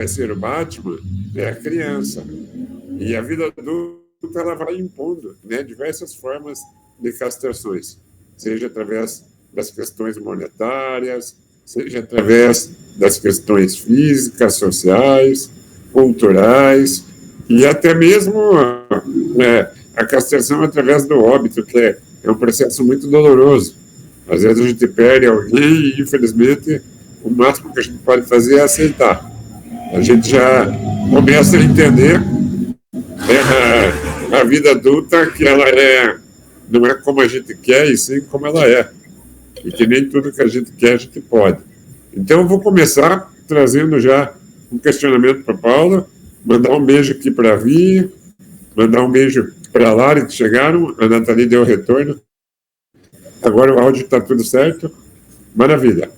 ser o Batman é a criança. E a vida adulta ela vai impondo, né, diversas formas de castrações, seja através das questões monetárias, seja através das questões físicas, sociais, culturais, e até mesmo a castração através do óbito, que é um processo muito doloroso. Às vezes a gente perde alguém e, infelizmente, o máximo que a gente pode fazer é aceitar. A gente já começa a entender a vida adulta, que ela não é como a gente quer, e sim como ela é. E que nem tudo que a gente quer, a gente pode. Então, eu vou começar trazendo já um questionamento para a Paula, mandar um beijo aqui para a Vi, mandar um beijo para a Lari, que chegaram, a Nathalie deu retorno. Agora o áudio está tudo certo. Maravilha.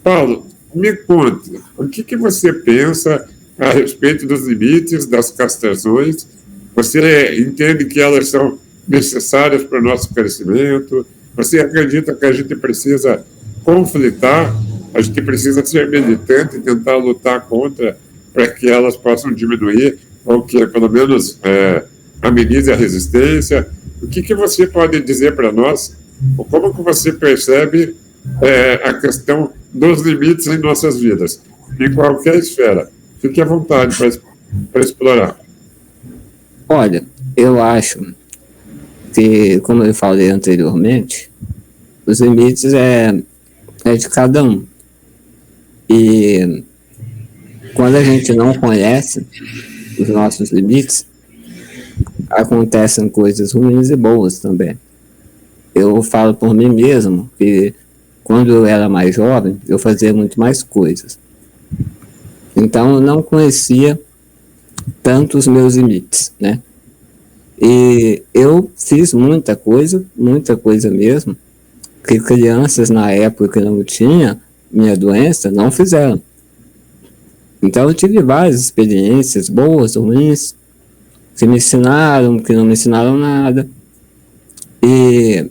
Paulo, me conta, o que você pensa a respeito dos limites das castrações? Você entende que elas são necessárias para o nosso crescimento? Você acredita que a gente precisa conflitar, a gente precisa ser militante e tentar lutar contra para que elas possam diminuir, ou que pelo menos amenize a resistência? O que você pode dizer para nós? Como que você percebe a questão dos limites em nossas vidas, em qualquer esfera? Fique à vontade para explorar. Olha, eu acho que, como eu falei anteriormente, os limites é de cada um. E quando a gente não conhece os nossos limites, acontecem coisas ruins e boas também. Eu falo por mim mesmo que quando eu era mais jovem, eu fazia muito mais coisas. Então eu não conhecia tanto os meus limites, né? E eu fiz muita coisa mesmo, que crianças na época que não tinha minha doença não fizeram. Então eu tive várias experiências boas, ruins, que me ensinaram, que não me ensinaram nada. E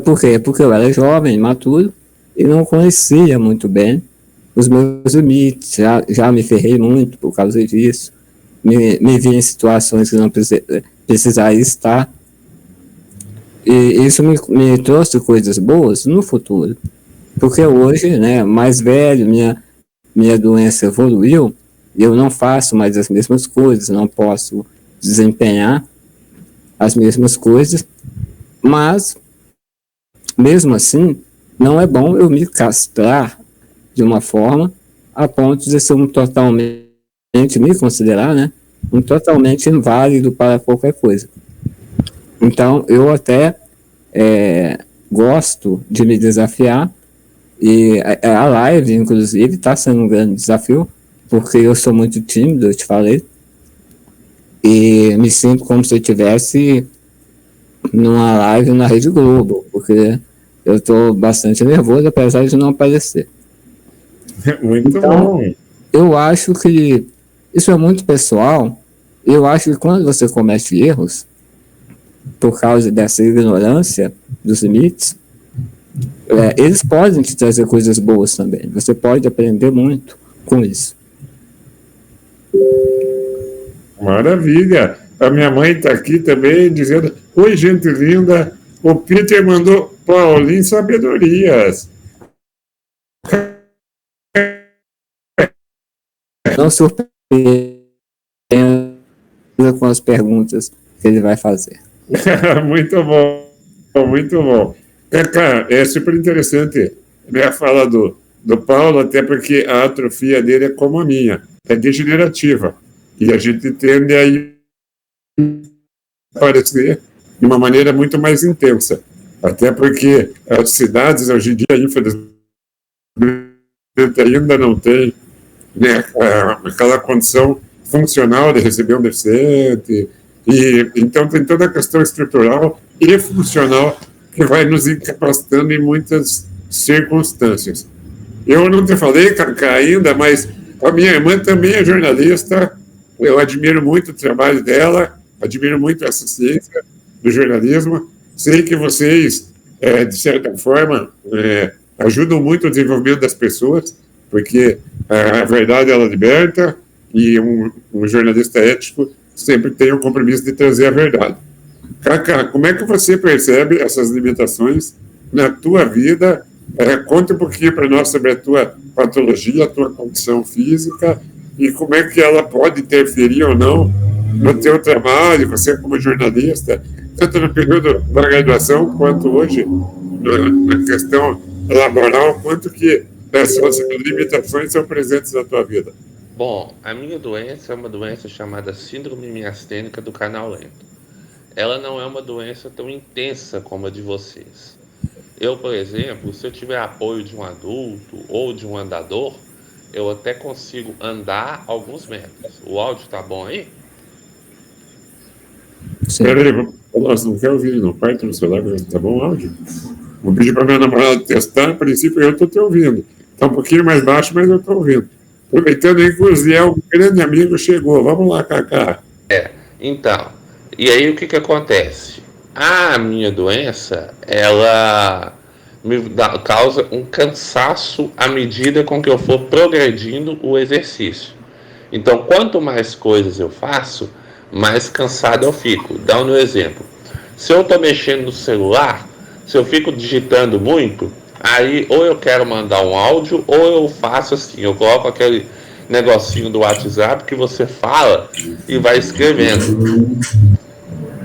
por quê? Porque eu era jovem, imaturo, e não conhecia muito bem os meus limites. Já me ferrei muito por causa disso. Me vi em situações que não precisaria estar. E isso me trouxe coisas boas no futuro. Porque hoje, né, mais velho, minha doença evoluiu, e eu não faço mais as mesmas coisas, não posso desempenhar as mesmas coisas, mas, mesmo assim, não é bom eu me castrar de uma forma a ponto de ser me considerar, né, um totalmente inválido para qualquer coisa. Então, eu até gosto de me desafiar, e a live, inclusive, está sendo um grande desafio, porque eu sou muito tímido, eu te falei, e me sinto como se eu estivesse numa live na Rede Globo, porque eu estou bastante nervoso, apesar de não aparecer. Muito bom. Eu acho que isso é muito pessoal. Eu acho que quando você comete erros, por causa dessa ignorância dos limites, eles podem te trazer coisas boas também. Você pode aprender muito com isso. Maravilha. A minha mãe está aqui também dizendo: oi, gente linda, o Peter mandou Paulinho sabedorias. Não surpreenda com as perguntas que ele vai fazer. Muito bom, muito bom. Cara, é super interessante, né, a fala do Paulo, até porque a atrofia dele é como a minha, é degenerativa. E a gente tende a aparecer de uma maneira muito mais intensa. Até porque as cidades, hoje em dia, infelizmente, ainda não têm, né, aquela condição funcional de receber um deficiente. E então tem toda a questão estrutural e funcional que vai nos incapacitando em muitas circunstâncias. Eu não te falei, Cacá, ainda, mas a minha irmã também é jornalista. Eu admiro muito o trabalho dela, admiro muito essa ciência do jornalismo. Sei que vocês, de certa forma, ajudam muito o desenvolvimento das pessoas. porque a verdade ela liberta e um jornalista ético sempre tem o compromisso de trazer a verdade. Cacá, como é que você percebe essas limitações na tua vida? Conta um pouquinho para nós sobre a tua patologia, a tua condição física e como é que ela pode interferir ou não no teu trabalho, você como jornalista, tanto no período da graduação quanto hoje, na questão laboral, quanto que essas limitações são presentes na tua vida. Bom, a minha doença é uma doença chamada síndrome miastênica do canal lento. Ela não é uma doença tão intensa como a de vocês. Eu, por exemplo, se eu tiver apoio de um adulto ou de um andador, eu até consigo andar alguns metros. O áudio tá bom aí? Peraí, nossa, não quero ouvir, não. Parte no celular, tá bom o áudio? Vou pedir para minha namorada testar, a princípio eu estou te ouvindo. Está um pouquinho mais baixo, mas eu estou ouvindo. Aproveitando aí que o Zé, um grande amigo, chegou. Vamos lá, Cacá. Então, e aí o que acontece? A minha doença, ela causa um cansaço à medida com que eu for progredindo o exercício. Então, quanto mais coisas eu faço, mais cansado eu fico. Dá um exemplo. Se eu estou mexendo no celular, se eu fico digitando muito, aí ou eu quero mandar um áudio, ou eu faço assim, eu coloco aquele negocinho do WhatsApp que você fala e vai escrevendo.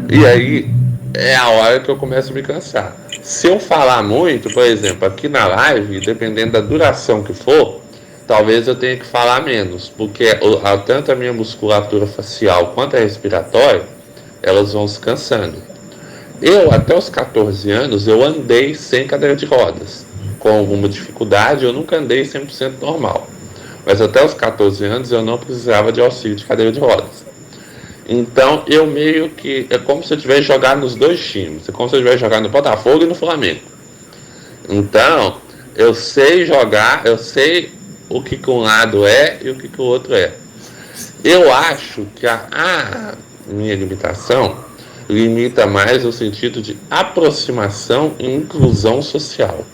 E aí é a hora que eu começo a me cansar. Se eu falar muito, por exemplo, aqui na live, dependendo da duração que for, talvez eu tenha que falar menos, porque tanto a minha musculatura facial quanto a respiratória, elas vão se cansando. Eu, até os 14 anos, eu andei sem cadeira de rodas. Com alguma dificuldade, eu nunca andei 100% normal. Mas até os 14 anos, eu não precisava de auxílio de cadeira de rodas. Então, eu meio que... É como se eu tivesse jogado nos dois times. É como se eu tivesse jogado no Botafogo e no Flamengo. Então, eu sei jogar, eu sei o que um lado é e o que o outro é. Eu acho que a minha limitação limita mais no sentido de aproximação e inclusão social.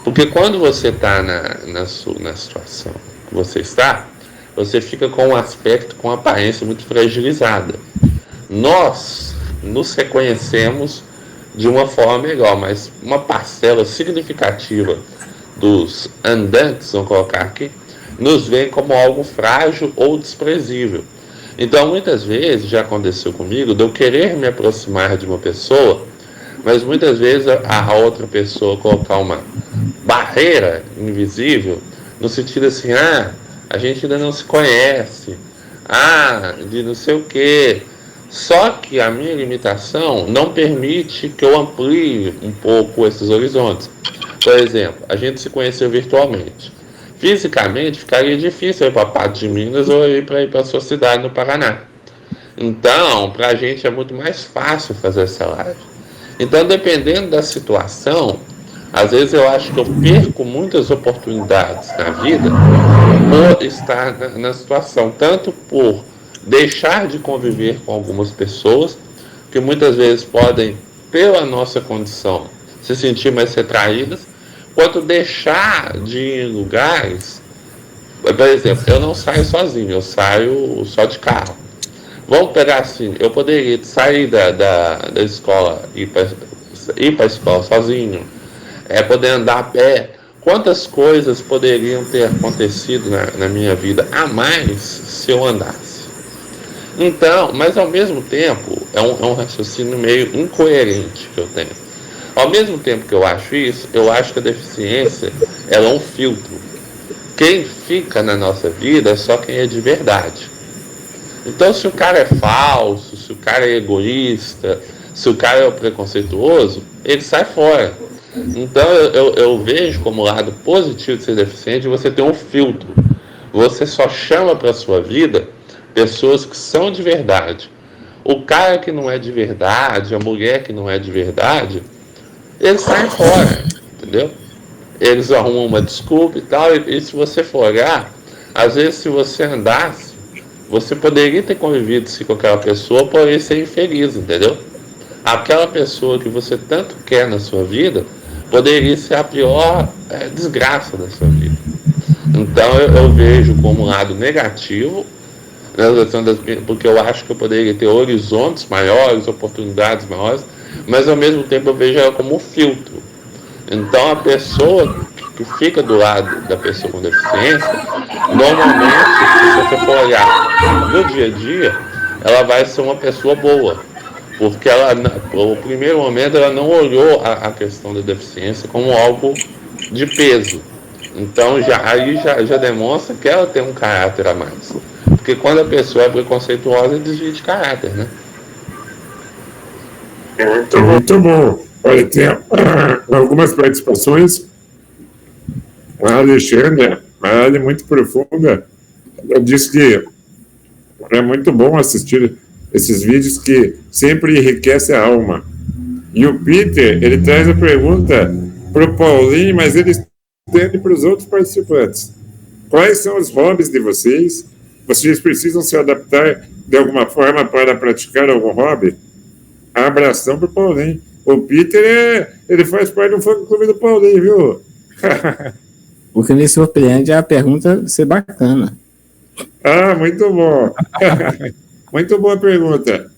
Porque quando você está na situação que você está, você fica com um aspecto, com uma aparência muito fragilizada. Nós nos reconhecemos de uma forma melhor, mas uma parcela significativa dos andantes, vamos colocar aqui, nos veem como algo frágil ou desprezível. Então, muitas vezes, já aconteceu comigo, de eu querer me aproximar de uma pessoa, mas muitas vezes a outra pessoa colocar uma barreira invisível, no sentido assim, a gente ainda não se conhece, de não sei o quê. Só que a minha limitação não permite que eu amplie um pouco esses horizontes. Por exemplo, a gente se conheceu virtualmente. Fisicamente ficaria difícil ir para a parte de Minas ou ir para a sua cidade no Paraná. Então, para a gente é muito mais fácil fazer essa live. Então, dependendo da situação, às vezes eu acho que eu perco muitas oportunidades na vida por estar na situação, tanto por deixar de conviver com algumas pessoas, que muitas vezes podem, pela nossa condição, se sentir mais retraídas, quanto deixar de ir em lugares. Por exemplo, eu não saio sozinho, eu saio só de carro. Vamos pegar assim, eu poderia sair da escola, ir para a escola sozinho, poder andar a pé. Quantas coisas poderiam ter acontecido na minha vida a mais se eu andasse? Então, mas ao mesmo tempo, é um raciocínio meio incoerente que eu tenho. Ao mesmo tempo que eu acho isso, eu acho que a deficiência ela é um filtro. Quem fica na nossa vida é só quem é de verdade. Então, se o cara é falso, se o cara é egoísta, se o cara é preconceituoso, ele sai fora. Então, eu vejo como lado positivo de ser deficiente você ter um filtro. Você só chama para a sua vida pessoas que são de verdade. O cara que não é de verdade, a mulher que não é de verdade, eles saem fora, entendeu? Eles arrumam uma desculpa e tal, e se você for olhar, às vezes se você andasse, você poderia ter convivido com aquela pessoa, porém ser infeliz, entendeu? Aquela pessoa que você tanto quer na sua vida, poderia ser a pior desgraça da sua vida. Então eu vejo como um lado negativo, porque eu acho que eu poderia ter horizontes maiores, oportunidades maiores, mas ao mesmo tempo eu vejo ela como um filtro. Então a pessoa que fica do lado da pessoa com deficiência, normalmente, se você for olhar no dia a dia, ela vai ser uma pessoa boa, porque ela, no primeiro momento, ela não olhou a questão da deficiência como algo de peso. Então já demonstra que ela tem um caráter a mais. Porque quando a pessoa é preconceituosa, é desvio de caráter, né? Muito, muito bom. Olha, tem algumas participações. A Alexandra, uma área muito profunda, eu disse que é muito bom assistir esses vídeos que sempre enriquece a alma. E o Peter, ele traz a pergunta para o Paulinho, mas ele estende para os outros participantes. Quais são os hobbies de vocês? Vocês precisam se adaptar de alguma forma para praticar algum hobby? Abração para o Paulinho. O Peter, ele faz parte do fã-clube do Paulinho, viu? O que me surpreende é a pergunta ser bacana. Ah, muito bom. Muito boa pergunta.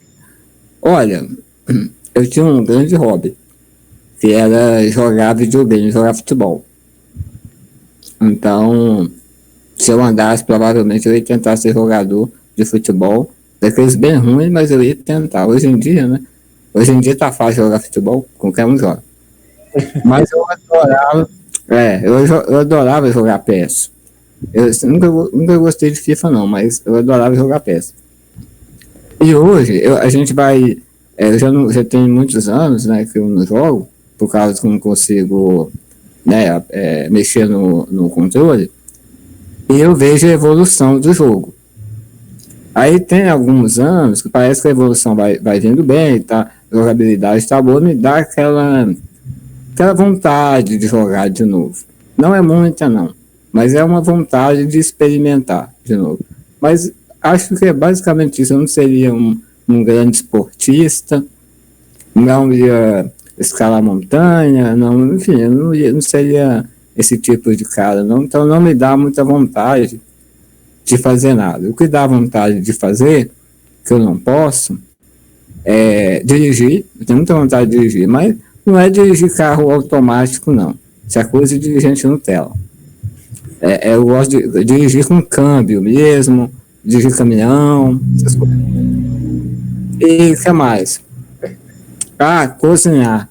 Olha, eu tinha um grande hobby, que era jogar videogame, jogar futebol. Então, se eu andasse, provavelmente eu ia tentar ser jogador de futebol, daqueles bem ruins, mas eu ia tentar. Hoje em dia, né? Hoje em dia tá fácil jogar futebol, qualquer um joga. Mas eu adorava jogar PS. Eu nunca gostei de FIFA não, mas eu adorava jogar PS. E hoje, a gente vai... já tem muitos anos, né, que eu não jogo, por causa que eu não consigo, né, mexer no controle, e eu vejo a evolução do jogo. Aí tem alguns anos que parece que a evolução vai vindo bem, tá? A jogabilidade está boa, me dá aquela vontade de jogar de novo. Não é muita, não, mas é uma vontade de experimentar de novo. Mas acho que é basicamente isso. Eu não seria um grande esportista, não ia escalar montanha, não, enfim, eu não seria esse tipo de cara, não. Então não me dá muita vontade de fazer nada. O que dá vontade de fazer, que eu não posso, é dirigir. Eu tenho muita vontade de dirigir, mas não é dirigir carro automático, não. Isso é coisa de gente Nutella. Eu gosto de dirigir com câmbio mesmo, dirigir caminhão, essas coisas. E o que mais? Cozinhar.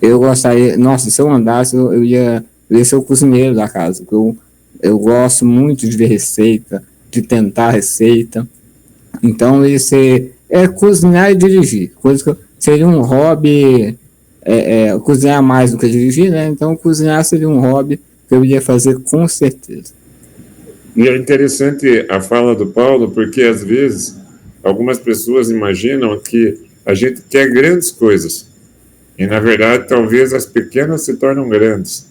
Eu gostaria... Nossa, se eu andasse, eu ia ser o cozinheiro da casa. Eu gosto muito de ver receita, de tentar receita. Então, isso é cozinhar e dirigir. Coisa que seria um hobby, cozinhar mais do que dirigir, né? Então, cozinhar seria um hobby que eu ia fazer com certeza. E é interessante a fala do Paulo, porque às vezes algumas pessoas imaginam que a gente quer grandes coisas. E, na verdade, talvez as pequenas se tornam grandes.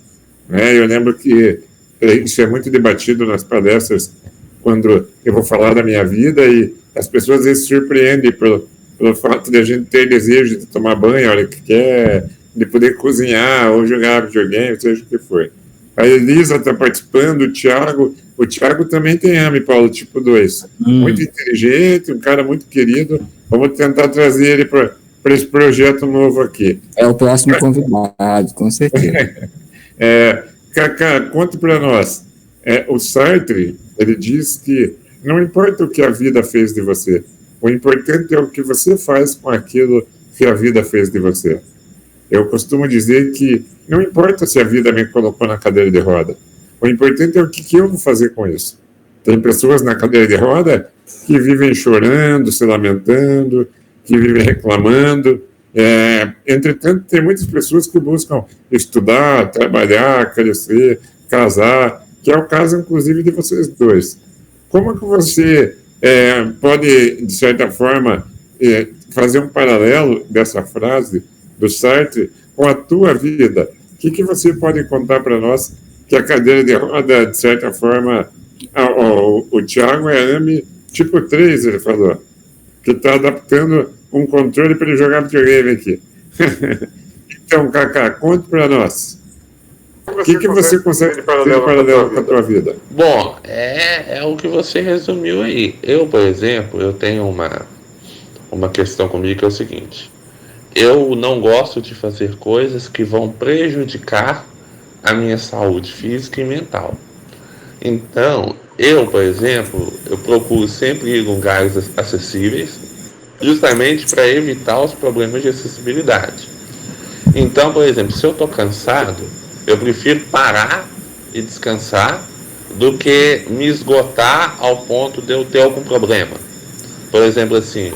Né? Eu lembro que isso é muito debatido nas palestras, quando eu vou falar da minha vida, e as pessoas às vezes se surpreendem pelo fato de a gente ter desejo de tomar banho, olha o que quer, de poder cozinhar ou jogar videogame, seja o que for. A Elisa está participando, o Thiago também tem AME, Paulo, tipo 2. Muito inteligente, um cara muito querido. Vamos tentar trazer ele para esse projeto novo aqui. É o próximo convidado, com certeza. Cacá, conta para nós. O Sartre, ele diz que não importa o que a vida fez de você, o importante é o que você faz com aquilo que a vida fez de você. Eu costumo dizer que não importa se a vida me colocou na cadeira de roda, o importante é o que eu vou fazer com isso. Tem pessoas na cadeira de roda que vivem chorando, se lamentando, que vivem reclamando. Entretanto, tem muitas pessoas que buscam estudar, trabalhar, crescer, casar, que é o caso, inclusive, de vocês dois. Como que você pode, de certa forma, fazer um paralelo dessa frase do Sartre com a tua vida? O que você pode contar para nós que a cadeira de roda, de certa forma, o Thiago é AME tipo 3, ele falou, que está adaptando um controle para ele jogar videogame aqui. Então, Cacá, conte para nós. O que você consegue ter paralelo com a tua vida? Bom, é o que você resumiu aí. Eu, por exemplo, eu tenho uma questão comigo que é o seguinte: eu não gosto de fazer coisas que vão prejudicar a minha saúde física e mental. Então, eu, por exemplo, eu procuro sempre ir em lugares acessíveis, justamente para evitar os problemas de acessibilidade. Então, por exemplo, se eu estou cansado, eu prefiro parar e descansar do que me esgotar ao ponto de eu ter algum problema. Por exemplo, assim,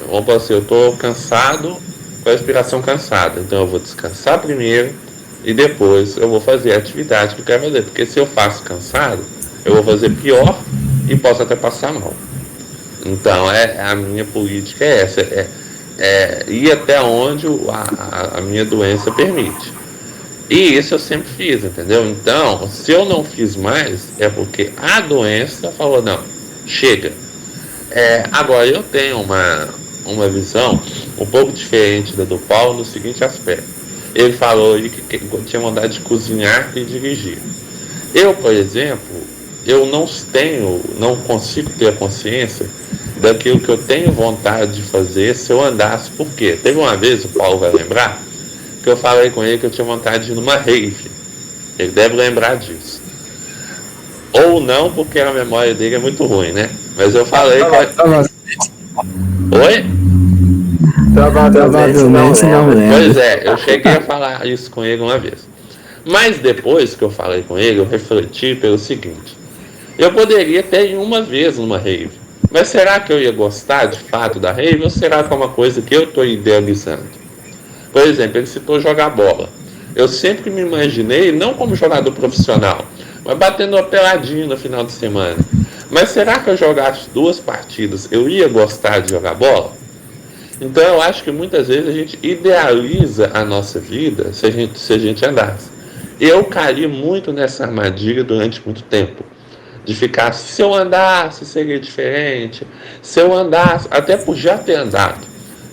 eu estou cansado, com a respiração cansada, então eu vou descansar primeiro e depois eu vou fazer a atividade que eu quero fazer, porque se eu faço cansado, eu vou fazer pior e posso até passar mal. Então, a minha política é essa, ir até onde a minha doença permite. E isso eu sempre fiz, entendeu? Então, se eu não fiz mais, é porque a doença falou, não, chega. Agora, eu tenho uma visão um pouco diferente da do Paulo no seguinte aspecto. Ele falou aí que tinha vontade de cozinhar e dirigir. Eu, por exemplo, eu não consigo ter a consciência daquilo que eu tenho vontade de fazer se eu andasse. Por quê? Teve uma vez, o Paulo vai lembrar, que eu falei com ele que eu tinha vontade de ir numa rave. Ele deve lembrar disso. Ou não, porque a memória dele é muito ruim, né? Mas eu falei que... Oi? Provavelmente não lembro. Pois é, eu cheguei a falar isso com ele uma vez. Mas depois que eu falei com ele, eu refleti pelo seguinte: eu poderia ter ido uma vez numa rave, mas será que eu ia gostar de fato da rave ou será que é uma coisa que eu estou idealizando? Por exemplo, ele citou jogar bola. Eu sempre me imaginei não como jogador profissional, mas batendo uma peladinha no final de semana. Mas será que eu jogasse 2 partidas, eu ia gostar de jogar bola? Então eu acho que muitas vezes a gente idealiza a nossa vida se a gente andasse. Eu caí muito nessa armadilha durante muito tempo. De ficar, se eu andasse seria diferente. Se eu andasse, até por já ter andado.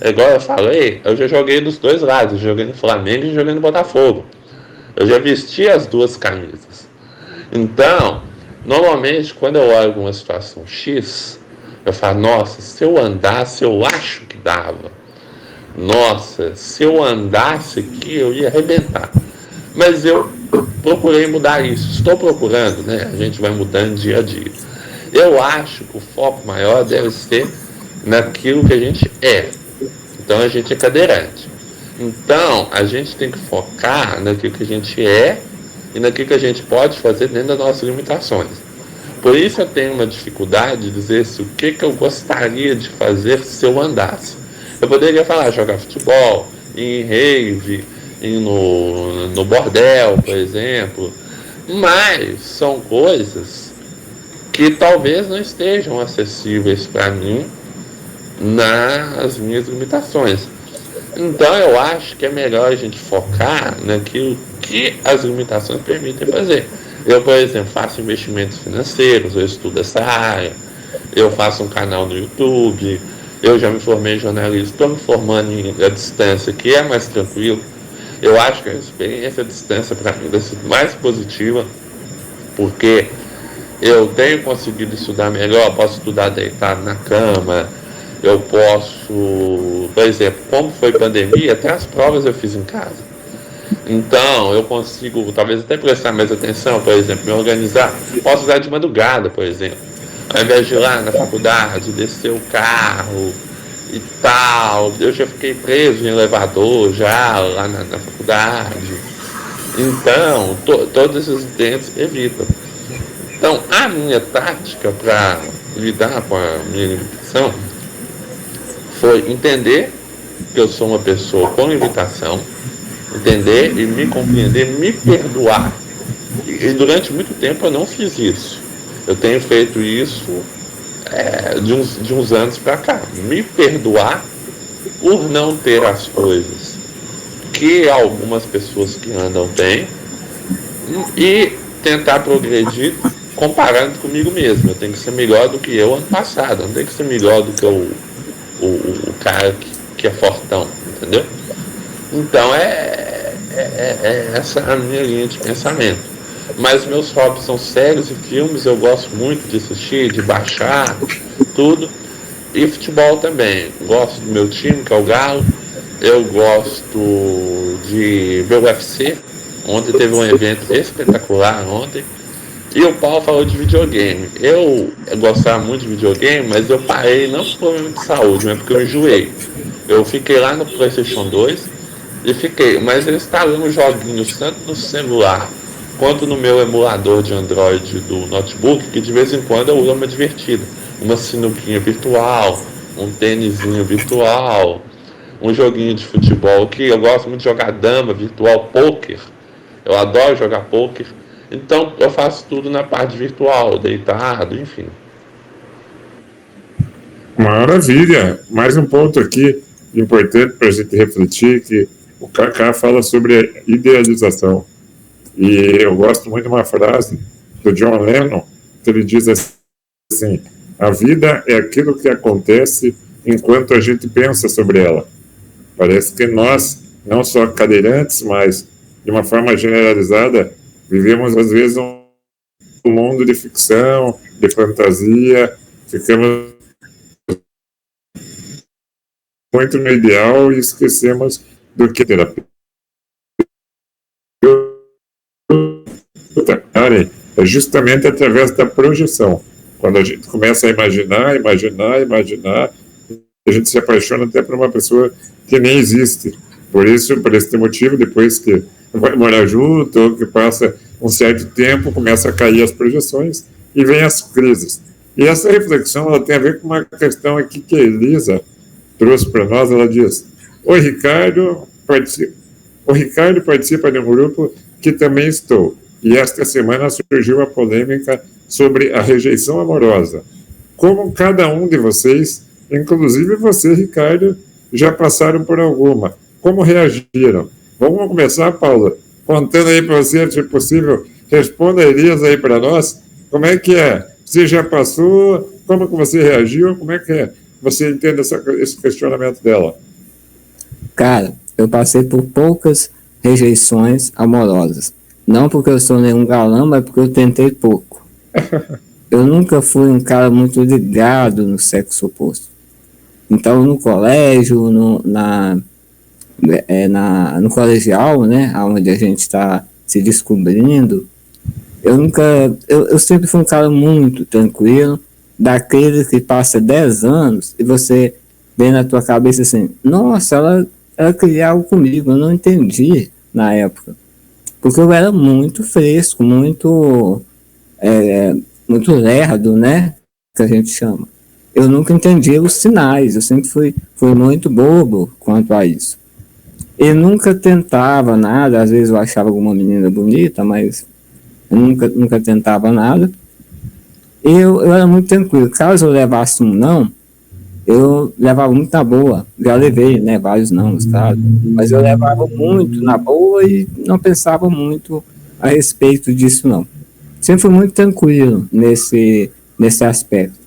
Igual eu falei, eu já joguei dos 2 lados. Eu joguei no Flamengo e joguei no Botafogo. Eu já vesti as 2 camisas. Então, normalmente quando eu olho uma situação X, eu falo, nossa, se eu andasse eu acho que dava. Nossa, se eu andasse aqui eu ia arrebentar. Mas eu procurei mudar isso. Estou procurando, né? A gente vai mudando dia a dia. Eu acho que o foco maior deve ser naquilo que a gente é. Então a gente é cadeirante. Então a gente tem que focar naquilo que a gente é e naquilo que a gente pode fazer dentro das nossas limitações. Por isso eu tenho uma dificuldade de dizer o que eu gostaria de fazer se eu andasse. Eu poderia falar, jogar futebol, ir em rave, ir no bordel, por exemplo. Mas são coisas que talvez não estejam acessíveis para mim nas minhas limitações. Então eu acho que é melhor a gente focar naquilo que as limitações permitem fazer. Eu, por exemplo, faço investimentos financeiros, eu estudo essa área, eu faço um canal no YouTube, eu já me formei em jornalismo, estou me formando à distância, que é mais tranquilo. Eu acho que a experiência à distância para mim tem sido mais positiva, porque eu tenho conseguido estudar melhor, posso estudar deitado na cama, eu posso, por exemplo, como foi pandemia, até as provas eu fiz em casa. Então, eu consigo, talvez até prestar mais atenção, por exemplo, me organizar. Posso usar de madrugada, por exemplo. Ao invés de ir lá na faculdade, descer o carro e tal. Eu já fiquei preso em elevador, já lá na faculdade. Então, todos esses incidentes evitam. Então, a minha tática para lidar com a minha limitação foi entender que eu sou uma pessoa com limitação, entender e me compreender, me perdoar. E durante muito tempo eu não fiz isso. Eu tenho feito isso de uns anos para cá. Me perdoar por não ter as coisas que algumas pessoas que andam têm e tentar progredir comparando comigo mesmo. Eu tenho que ser melhor do que eu ano passado. Eu não tenho que ser melhor do que o cara que é fortão, entendeu? Então essa a minha linha de pensamento. Mas meus hobbies são séries e filmes, eu gosto muito de assistir, de baixar, tudo. E futebol também. Gosto do meu time, que é o Galo. Eu gosto de ver o UFC. Ontem teve um evento espetacular ontem. E o Paulo falou de videogame. Eu gostava muito de videogame, mas eu parei não por problema de saúde, mas porque eu enjoei. Eu fiquei lá no PlayStation 2 e fiquei, mas eu instalando joguinhos tanto no celular quanto no meu emulador de Android do notebook, que de vez em quando eu dou uma divertida. Uma sinuquinha virtual, um tênisinho virtual, um joguinho de futebol que eu gosto muito de jogar dama virtual, poker. Eu adoro jogar poker. Então eu faço tudo na parte virtual, deitado, enfim. Maravilha! Mais um ponto aqui importante para a gente refletir, que o Kaká fala sobre idealização. E eu gosto muito de uma frase do John Lennon, que ele diz assim: a vida é aquilo que acontece enquanto a gente pensa sobre ela. Parece que nós, não só cadeirantes, mas de uma forma generalizada, vivemos às vezes um mundo de ficção, de fantasia, ficamos muito no ideal e esquecemos do que terapia. É justamente através da projeção. Quando a gente começa a imaginar, a gente se apaixona até por uma pessoa que nem existe. Por isso, por esse motivo, depois que vai morar junto, ou que passa um certo tempo, começa a cair as projeções e vem as crises. E essa reflexão ela tem a ver com uma questão aqui que a Elisa trouxe para nós. Ela diz: o Ricardo participa de um grupo que também estou. E esta semana surgiu a polêmica sobre a rejeição amorosa. Como cada um de vocês, inclusive você, Ricardo, já passaram por alguma? Como reagiram? Vamos começar, Paula, contando aí para você, se possível, responda a Elisa aí para nós. Como é que é? Você já passou? Como que você reagiu? Como é que é? Você entende esse questionamento dela? Cara, eu passei por poucas rejeições amorosas. Não porque eu sou nenhum galã, mas porque eu tentei pouco. Eu nunca fui um cara muito ligado no sexo oposto. Então, no colégio, no colegial, né, onde a gente está se descobrindo, eu sempre fui um cara muito tranquilo, daquele que passa 10 anos e você vê na tua cabeça assim: nossa, ela queria algo comigo. Eu não entendi na época, porque eu era muito fresco, muito lerdo, né, que a gente chama. Eu nunca entendi os sinais, eu sempre fui muito bobo quanto a isso. Eu nunca tentava nada, às vezes eu achava alguma menina bonita, mas eu nunca tentava nada. Eu era muito tranquilo. Caso eu levasse um não, eu levava muito na boa. Já levei, né, vários não, claro. Mas eu levava muito na boa e não pensava muito a respeito disso, não. Sempre fui muito tranquilo nesse aspecto.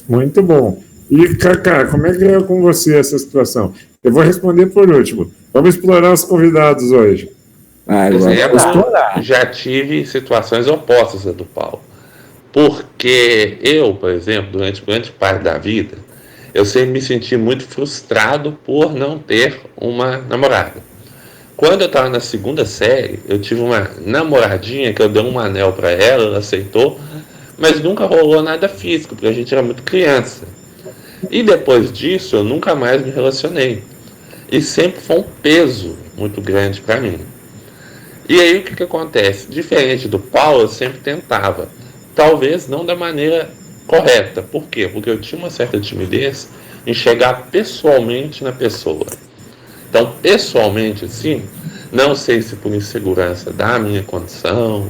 Muito bom. E, Kaká, como é que é com você essa situação? Eu vou responder por último. Vamos explorar os convidados hoje. Já tive situações opostas a do Paulo. Porque eu, por exemplo, durante grande parte da vida, eu sempre me senti muito frustrado por não ter uma namorada. Quando eu estava na segunda série, eu tive uma namoradinha que eu dei um anel para ela, ela aceitou, mas nunca rolou nada físico, porque a gente era muito criança. E depois disso, eu nunca mais me relacionei. E sempre foi um peso muito grande para mim. E aí o que acontece? Diferente do Paulo, eu sempre tentava. Talvez não da maneira correta. Por quê? Porque eu tinha uma certa timidez em chegar pessoalmente na pessoa. Então, pessoalmente, assim, não sei se por insegurança da minha condição,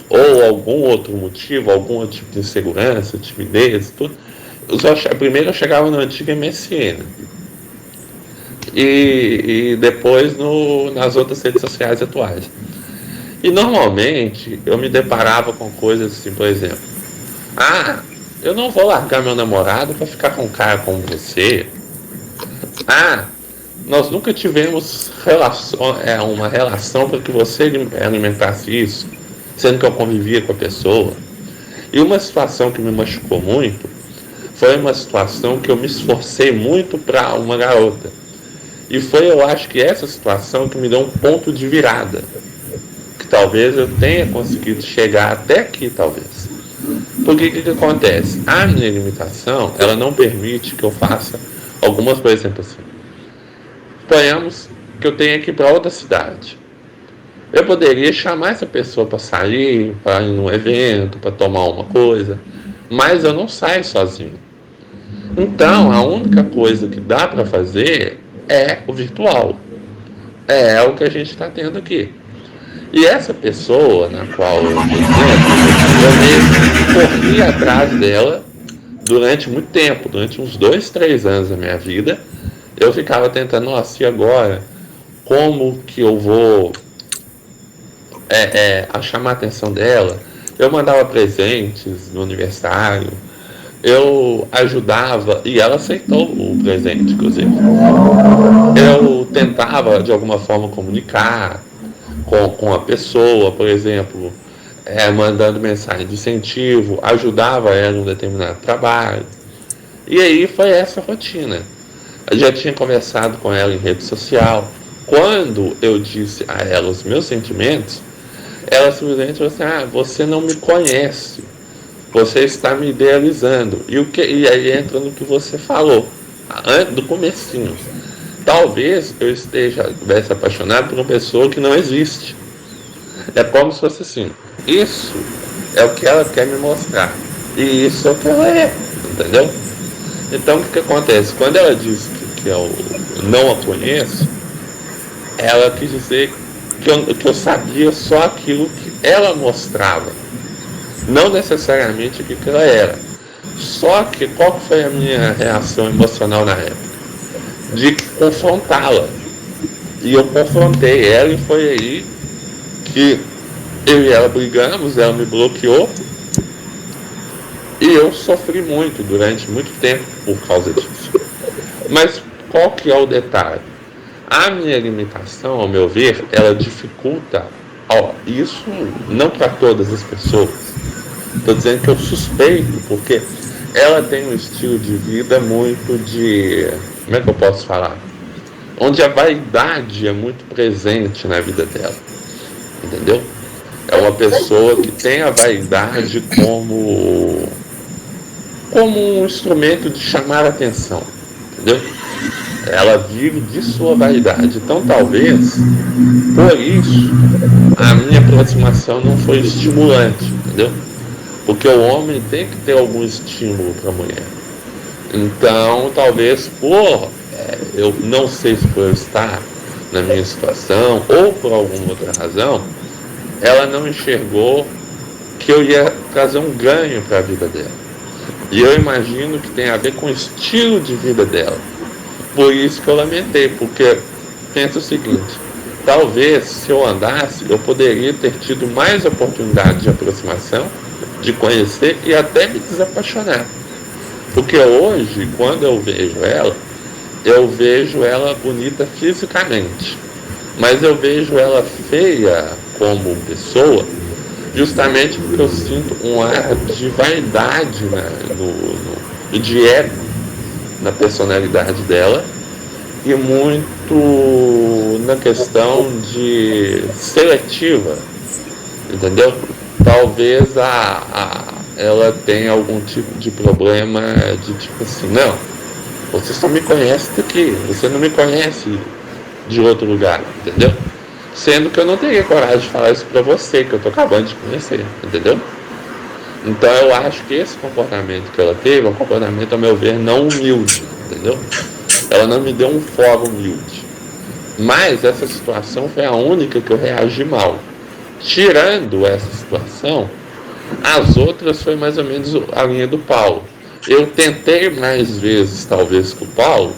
ou algum outro motivo, algum outro tipo de insegurança, timidez, tudo. Primeiro eu chegava no antigo MSN. E depois nas outras redes sociais atuais. E normalmente eu me deparava com coisas assim, por exemplo: eu não vou largar meu namorado para ficar com um cara como você. Nós nunca tivemos uma relação para que você alimentasse isso, sendo que eu convivia com a pessoa. E uma situação que me machucou muito foi uma situação que eu me esforcei muito para uma garota. E foi, eu acho que essa situação que me deu um ponto de virada. Que talvez eu tenha conseguido chegar até aqui, talvez. Porque o que acontece? A minha limitação, ela não permite que eu faça algumas, por exemplo, assim. Suponhamos que eu tenha que ir para outra cidade. Eu poderia chamar essa pessoa para sair, para ir num evento, para tomar uma coisa, mas eu não saio sozinho. Então, a única coisa que dá para fazer é o virtual. É o que a gente está tendo aqui. E essa pessoa na qual eu estou tendo, eu mesmo corri atrás dela durante muito tempo, durante uns 2, 3 anos da minha vida. Eu ficava tentando, nossa, e agora? Como que eu vou chamar a atenção dela? Eu mandava presentes no aniversário, eu ajudava, e ela aceitou o presente, inclusive. Eu tentava, de alguma forma, comunicar com a pessoa, por exemplo, mandando mensagem de incentivo, ajudava ela em um determinado trabalho. E aí foi essa rotina. Eu já tinha conversado com ela em rede social. Quando eu disse a ela os meus sentimentos, ela simplesmente falou assim: você não me conhece, você está me idealizando. E aí entra no que você falou, do comecinho. Talvez eu estivesse apaixonado por uma pessoa que não existe. É como se fosse assim: isso é o que ela quer me mostrar, e isso é o que ela é, entendeu? Então o que acontece? Quando ela disse que eu não a conheço, ela quis dizer que eu sabia só aquilo que ela mostrava, não necessariamente o que ela era. Só que qual foi a minha reação emocional na época? De confrontá-la. E eu confrontei ela, e foi aí que eu e ela brigamos, ela me bloqueou. E eu sofri muito durante muito tempo por causa disso. Mas qual que é o detalhe? A minha limitação, ao meu ver, ela dificulta, isso não para todas as pessoas. Estou dizendo que eu suspeito, porque ela tem um estilo de vida muito de... Como é que eu posso falar? Onde a vaidade é muito presente na vida dela. Entendeu? É uma pessoa que tem a vaidade como um instrumento de chamar a atenção. Entendeu? Ela vive de sua vaidade. Então, talvez, por isso, a minha aproximação não foi estimulante. Entendeu? Porque o homem tem que ter algum estímulo para a mulher. Então, talvez eu não sei se por eu estar na minha situação ou por alguma outra razão, ela não enxergou que eu ia trazer um ganho para a vida dela. E eu imagino que tem a ver com o estilo de vida dela. Por isso que eu lamentei, porque pensa o seguinte: talvez se eu andasse, eu poderia ter tido mais oportunidade de aproximação, de conhecer e até me desapaixonar. Porque hoje, quando eu vejo ela bonita fisicamente, mas eu vejo ela feia como pessoa, justamente porque eu sinto um ar de vaidade de ego na personalidade dela, e muito na questão de seletiva, entendeu? Talvez ela tenha algum tipo de problema de tipo assim: não, você só me conhece daqui, você não me conhece de outro lugar, entendeu? Sendo que eu não teria coragem de falar isso pra você, que eu tô acabando de conhecer, entendeu? Então eu acho que esse comportamento que ela teve é um comportamento, a meu ver, não humilde, entendeu? Ela não me deu um foro humilde. Mas essa situação foi a única que eu reagi mal. Tirando essa situação, as outras foi mais ou menos a linha do Paulo. Eu tentei mais vezes, talvez, com o Paulo,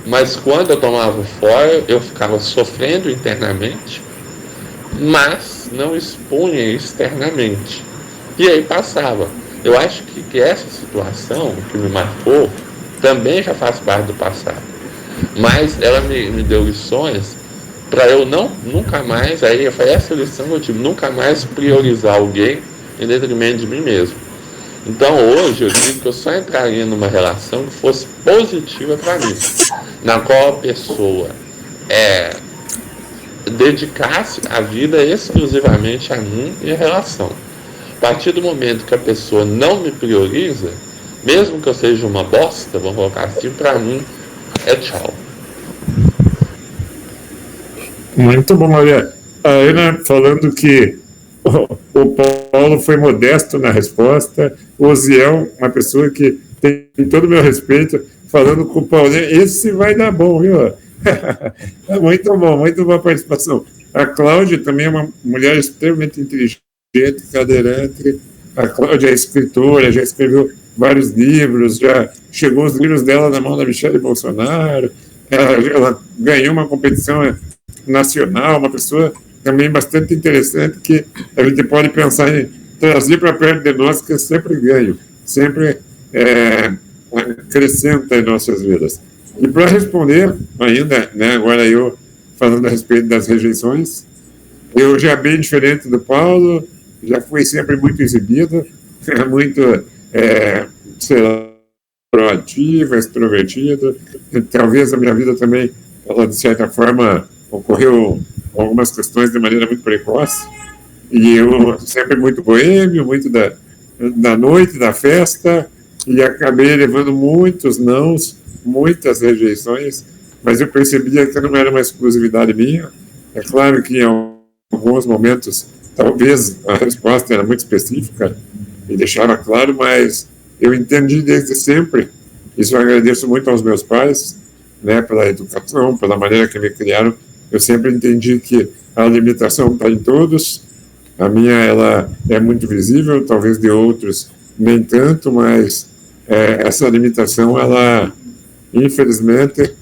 mas quando eu tomava fora, eu ficava sofrendo internamente, mas não expunha externamente. E aí passava. Eu acho que essa situação que me marcou também já faz parte do passado. Mas ela me deu lições para eu nunca mais, aí foi essa lição que eu tive, nunca mais priorizar alguém em detrimento de mim mesmo. Então hoje eu digo que eu só entraria numa relação que fosse positiva para mim, na qual a pessoa dedicasse a vida exclusivamente a mim e a relação. A partir do momento que a pessoa não me prioriza, mesmo que eu seja uma bosta, vamos colocar assim, para mim é tchau. Muito bom, olha, a Ana falando que o Paulo foi modesto na resposta, o Osiel, uma pessoa que tem todo o meu respeito, falando com o Paulinho, esse vai dar bom, viu? Muito boa a participação. A Cláudia também é uma mulher extremamente inteligente, cadeirante. A Cláudia é escritora, já escreveu vários livros, já chegou os livros dela na mão da Michelle Bolsonaro, ela ganhou uma competição nacional, uma pessoa também bastante interessante que a gente pode pensar em trazer para perto de nós, que sempre ganho, sempre acrescenta em nossas vidas. E para responder ainda, né, agora eu falando a respeito das rejeições, eu já bem diferente do Paulo, já fui sempre muito exibido, muito, sei lá, proativo, extrovertido. Talvez a minha vida também, ela de certa forma, ocorreu algumas questões de maneira muito precoce, e eu sempre muito boêmio, muito da noite, da festa, e acabei levando muitos nãos, muitas rejeições, mas eu percebia que não era uma exclusividade minha. É claro que em alguns momentos, talvez a resposta era muito específica e deixava claro, mas eu entendi desde sempre, isso eu agradeço muito aos meus pais, né, pela educação, pela maneira que me criaram. Eu sempre entendi que a limitação está em todos, a minha ela é muito visível, talvez de outros nem tanto, mas essa limitação, ela infelizmente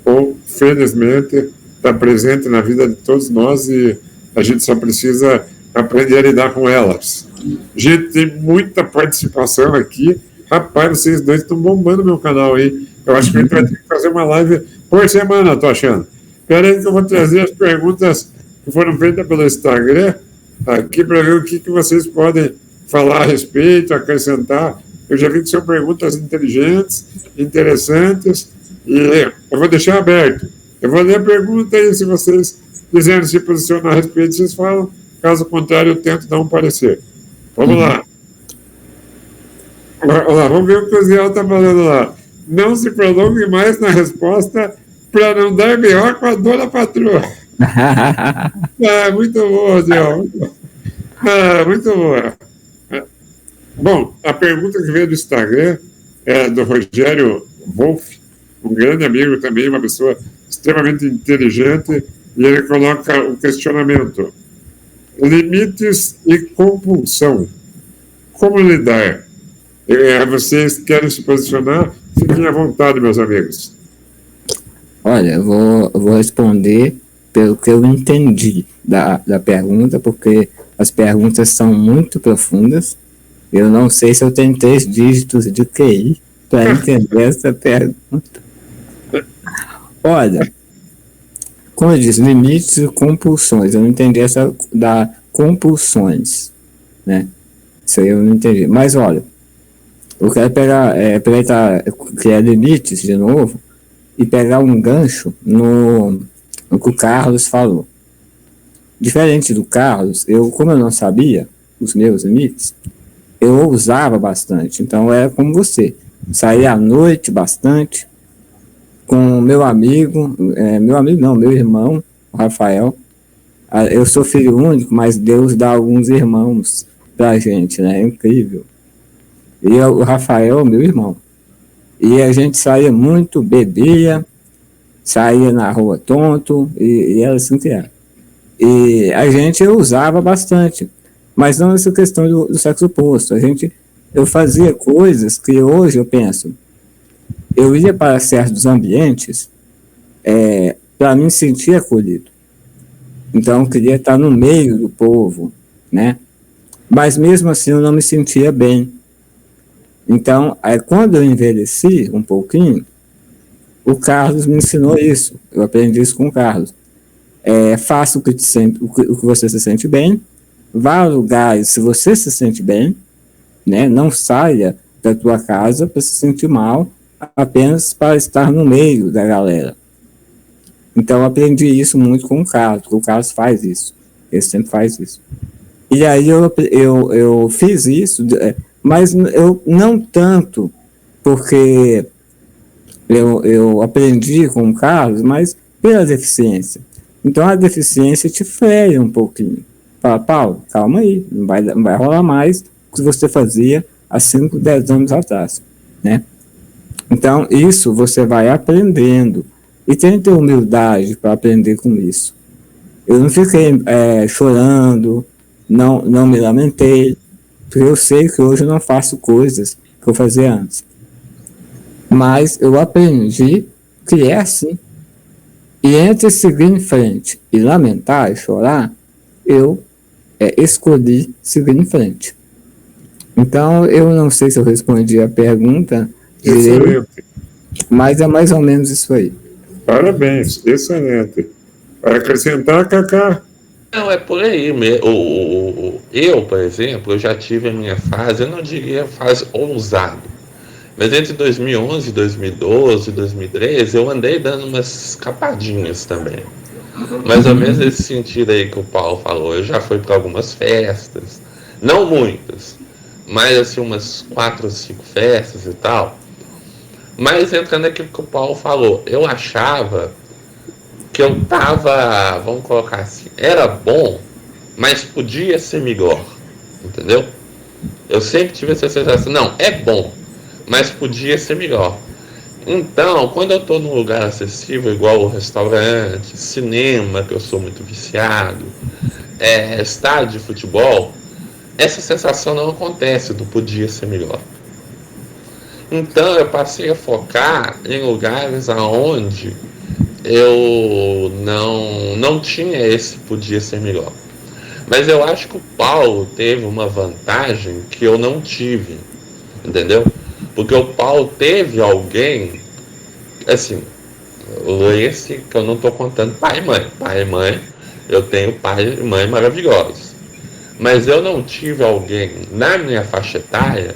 ou felizmente está presente na vida de todos nós e a gente só precisa aprender a lidar com elas. Gente, tem muita participação aqui. Rapaz, vocês dois estão bombando meu canal aí. Eu acho que a gente vai ter que fazer uma live por semana, tô achando. Espera aí que eu vou trazer as perguntas que foram feitas pelo Instagram aqui para ver o que vocês podem falar a respeito, acrescentar. Eu já vi que são perguntas inteligentes, interessantes, e eu vou deixar aberto. Eu vou ler a pergunta aí, se vocês quiserem se posicionar a respeito, vocês falam. Caso contrário, eu tento dar um parecer. Vamos lá. Vamos ver o que o Ziel está falando lá. Não se prolongue mais na resposta para não dar B.O. com a dona patroa. Muito boa, Ziel. Muito boa. Bom, a pergunta que veio do Instagram é do Rogério Wolff, um grande amigo também, uma pessoa extremamente inteligente, e ele coloca o questionamento: limites e compulsão. Como lidar? Vocês querem se posicionar? Fiquem à vontade, meus amigos. Olha, eu vou responder pelo que eu entendi da pergunta, porque as perguntas são muito profundas. Eu não sei se eu tenho 3 dígitos de QI para entender essa pergunta. Olha, como eu disse, limites e compulsões. Eu não entendi essa da compulsões, né? Isso aí eu não entendi. Mas olha, eu quero aproveitar criar limites de novo e pegar um gancho no que o Carlos falou. Diferente do Carlos, como eu não sabia os meus limites, eu ousava bastante. Então era como você, saía à noite bastante com meu amigo, meu irmão, o Rafael. Eu sou filho único, mas Deus dá alguns irmãos pra gente, né? É incrível. E o Rafael, meu irmão. E a gente saía muito, bebia, saía na rua tonto, e era assim que era. E a gente usava bastante, mas não essa questão do sexo oposto. Eu fazia coisas que hoje eu penso, eu ia para certos ambientes para me sentir acolhido. Então eu queria estar no meio do povo, né? Mas mesmo assim eu não me sentia bem. Então, quando eu envelheci um pouquinho, o Carlos me ensinou isso. Eu aprendi isso com o Carlos. Faça o que você se sente bem, vá a lugares se você se sente bem, né? Não saia da tua casa para se sentir mal, apenas para estar no meio da galera. Então eu aprendi isso muito com o Carlos, porque o Carlos faz isso, ele sempre faz isso. E aí eu fiz isso, mas eu não tanto porque eu aprendi com o Carlos, mas pela deficiência. Então a deficiência te freia um pouquinho. Fala, Paulo, calma aí, não vai rolar mais o que você fazia há 5, 10 anos atrás, né? Então isso você vai aprendendo e tem que ter humildade para aprender com isso. Eu não fiquei chorando, não me lamentei, porque eu sei que hoje eu não faço coisas que eu fazia antes. Mas eu aprendi que é assim. E entre seguir em frente e lamentar e chorar, eu escolhi seguir em frente. Então, eu não sei se eu respondi a pergunta direito, mas é mais ou menos isso aí. Parabéns, excelente. Para acrescentar, Cacá? Não, é por aí mesmo. Eu, por exemplo, eu já tive a minha fase, eu não diria fase ousada, mas entre 2011, 2012, 2013, eu andei dando umas escapadinhas também. Mais ou menos nesse sentido aí que o Paulo falou. Eu já fui para algumas festas, não muitas, mas assim umas 4 ou 5 festas e tal. Mas entrando naquilo que o Paulo falou, eu achava que eu tava, vamos colocar assim, era bom, mas podia ser melhor, entendeu? Eu sempre tive essa sensação, não, é bom, mas podia ser melhor. Então, quando eu estou num lugar acessível, igual o restaurante, cinema, que eu sou muito viciado, estádio de futebol, essa sensação não acontece do podia ser melhor. Então, eu passei a focar em lugares aonde eu não tinha esse podia ser melhor. Mas eu acho que o Paulo teve uma vantagem que eu não tive, entendeu? Porque o Paulo teve alguém, assim, esse que eu não estou contando pai e mãe. Pai e mãe, eu tenho pai e mãe maravilhosos. Mas eu não tive alguém na minha faixa etária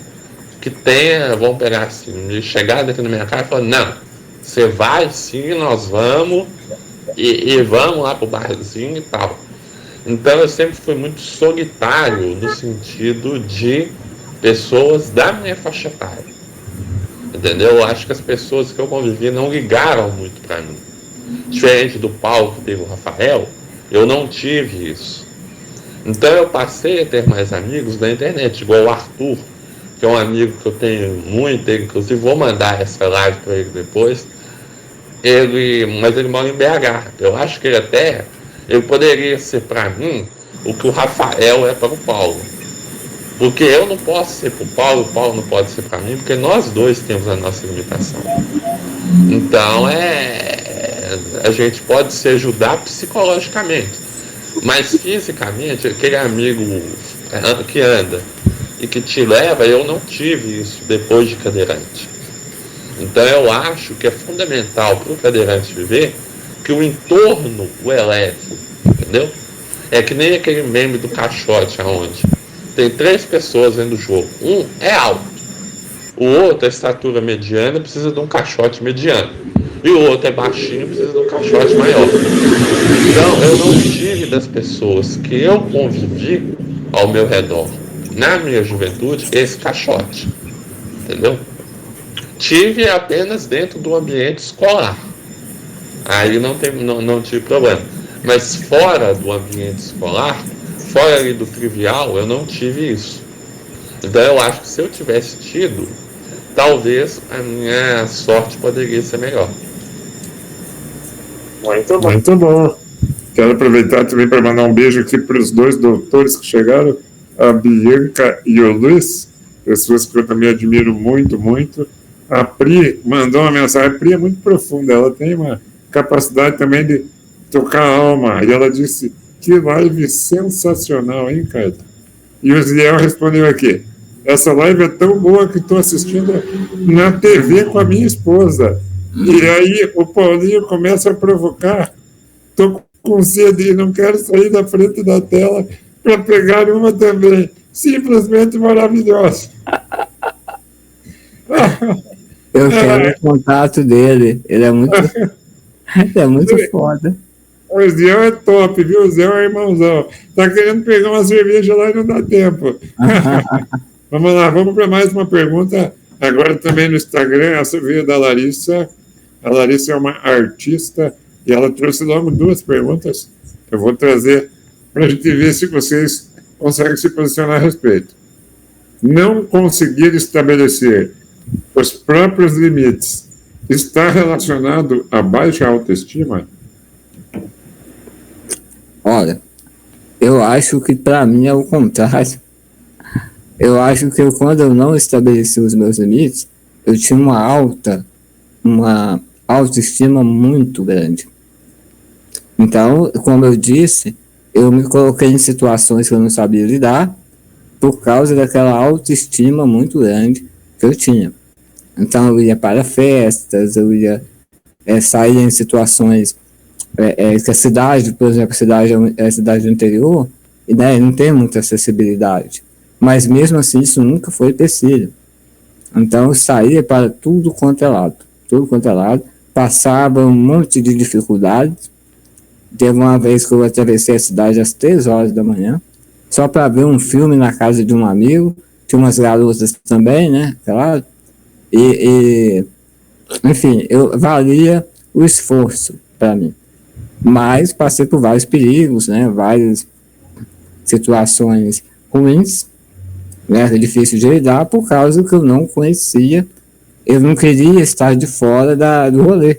que tenha, vamos pegar assim, me chegar daqui na minha casa e falar, não, você vai sim, nós vamos, e vamos lá pro barzinho e tal. Então eu sempre fui muito solitário no sentido de pessoas da minha faixa etária. Entendeu? Eu acho que as pessoas que eu convivi não ligaram muito para mim. Diferente do Paulo que teve o Rafael, eu não tive isso. Então eu passei a ter mais amigos na internet, igual o Arthur, que é um amigo que eu tenho muito, inclusive vou mandar essa live para ele depois. Mas ele mora em BH. Eu acho que ele poderia ser para mim o que o Rafael é para o Paulo. Porque eu não posso ser para o Paulo não pode ser para mim, porque nós dois temos a nossa limitação. Então a gente pode se ajudar psicologicamente, mas fisicamente, aquele amigo que anda e que te leva, eu não tive isso depois de cadeirante. Então eu acho que é fundamental para o cadeirante viver que o entorno o eleve, entendeu? É que nem aquele meme do caixote, onde tem 3 pessoas dentro do jogo. Um é alto, o outro é estatura mediana, precisa de um caixote mediano, e o outro é baixinho, precisa de um caixote maior. Então eu não tive das pessoas que eu convivi ao meu redor na minha juventude esse caixote, entendeu? Tive apenas dentro do ambiente escolar. Aí não tive problema. Mas fora do ambiente escolar, fora ali do trivial, eu não tive isso. Então eu acho que se eu tivesse tido, talvez a minha sorte poderia ser melhor. Muito bom. Quero aproveitar também para mandar um beijo aqui para os 2 doutores que chegaram, a Bianca e o Luiz, pessoas que eu também admiro muito, muito. A Pri mandou uma mensagem. A Pri é muito profunda, ela tem uma capacidade também de tocar a alma. E ela disse, que live sensacional, hein, cara? E o Ziel respondeu aqui, essa live é tão boa que estou assistindo na TV com a minha esposa. E aí o Paulinho começa a provocar. Estou com sede e não quero sair da frente da tela para pegar uma também. Simplesmente maravilhoso. Eu quero o contato dele. Ele é muito, ele é muito foda. O Zé é top, viu? O Zé é irmãozão. Tá querendo pegar uma cerveja lá e não dá tempo. Vamos lá, vamos para mais uma pergunta. Agora também no Instagram, essa veio da Larissa. A Larissa é uma artista e ela trouxe logo 2 perguntas. Eu vou trazer para a gente ver se vocês conseguem se posicionar a respeito. Não conseguir estabelecer os próprios limites está relacionado à baixa autoestima? Olha, eu acho que para mim é o contrário. Eu acho que quando eu não estabeleci os meus limites, eu tinha uma autoestima muito grande. Então, como eu disse, eu me coloquei em situações que eu não sabia lidar por causa daquela autoestima muito grande que eu tinha. Então, eu ia para festas, eu ia sair em situações que a cidade, por exemplo, a cidade é a cidade do interior, e né, não tem muita acessibilidade. Mas mesmo assim, isso nunca foi empecilho. Então, eu saía para tudo quanto é lado, passava um monte de dificuldades. Teve uma vez que eu atravessei a cidade às 3 horas da manhã, só para ver um filme na casa de um amigo, tinha umas garotas também, né, claro, enfim, valia o esforço para mim. Mas passei por vários perigos, né, várias situações ruins, né, difícil de lidar por causa que eu não conhecia, eu não queria estar de fora do rolê,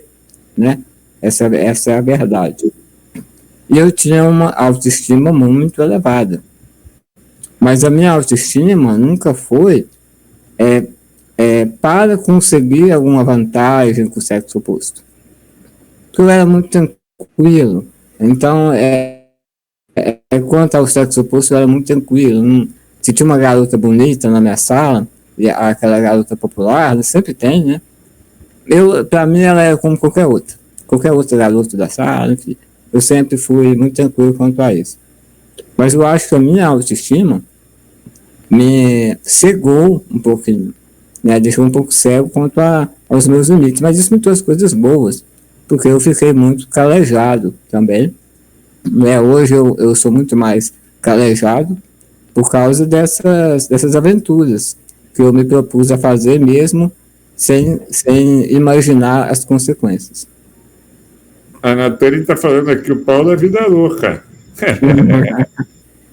né, essa é a verdade. E eu tinha uma autoestima muito elevada. Mas a minha autoestima nunca foi para conseguir alguma vantagem com o sexo oposto. Porque eu era muito tranquilo. Então, quanto ao sexo oposto, eu era muito tranquilo. Se tinha uma garota bonita na minha sala, e aquela garota popular, sempre tem, né? Para mim, ela é como qualquer outra. Qualquer outra garota da sala, enfim. Eu sempre fui muito tranquilo quanto a isso. Mas eu acho que a minha autoestima me cegou um pouquinho, né? Deixou um pouco cego quanto aos meus limites. Mas isso me trouxe coisas boas, porque eu fiquei muito calejado também. Né? Hoje eu sou muito mais calejado por causa dessas aventuras que eu me propus a fazer mesmo sem imaginar as consequências. A Nathalie está falando aqui, o Paulo é vida louca.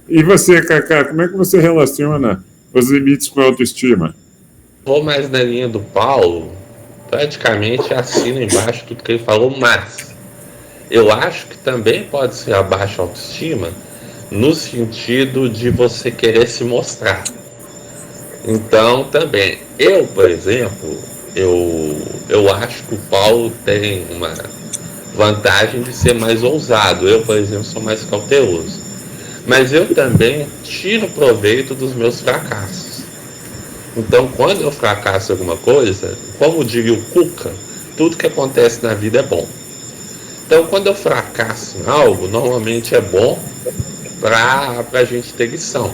E você, Cacá, como é que você relaciona os limites com a autoestima? Vou mais na linha do Paulo, praticamente assino embaixo tudo que ele falou, mas eu acho que também pode ser a baixa autoestima no sentido de você querer se mostrar. Então, também, eu, por exemplo, eu acho que o Paulo tem uma vantagem de ser mais ousado. Eu, por exemplo, sou mais cauteloso. Mas eu também tiro proveito dos meus fracassos. Então, quando eu fracasso em alguma coisa, como diria o Cuca, tudo que acontece na vida é bom. Então, quando eu fracasso em algo, normalmente é bom para a gente ter lição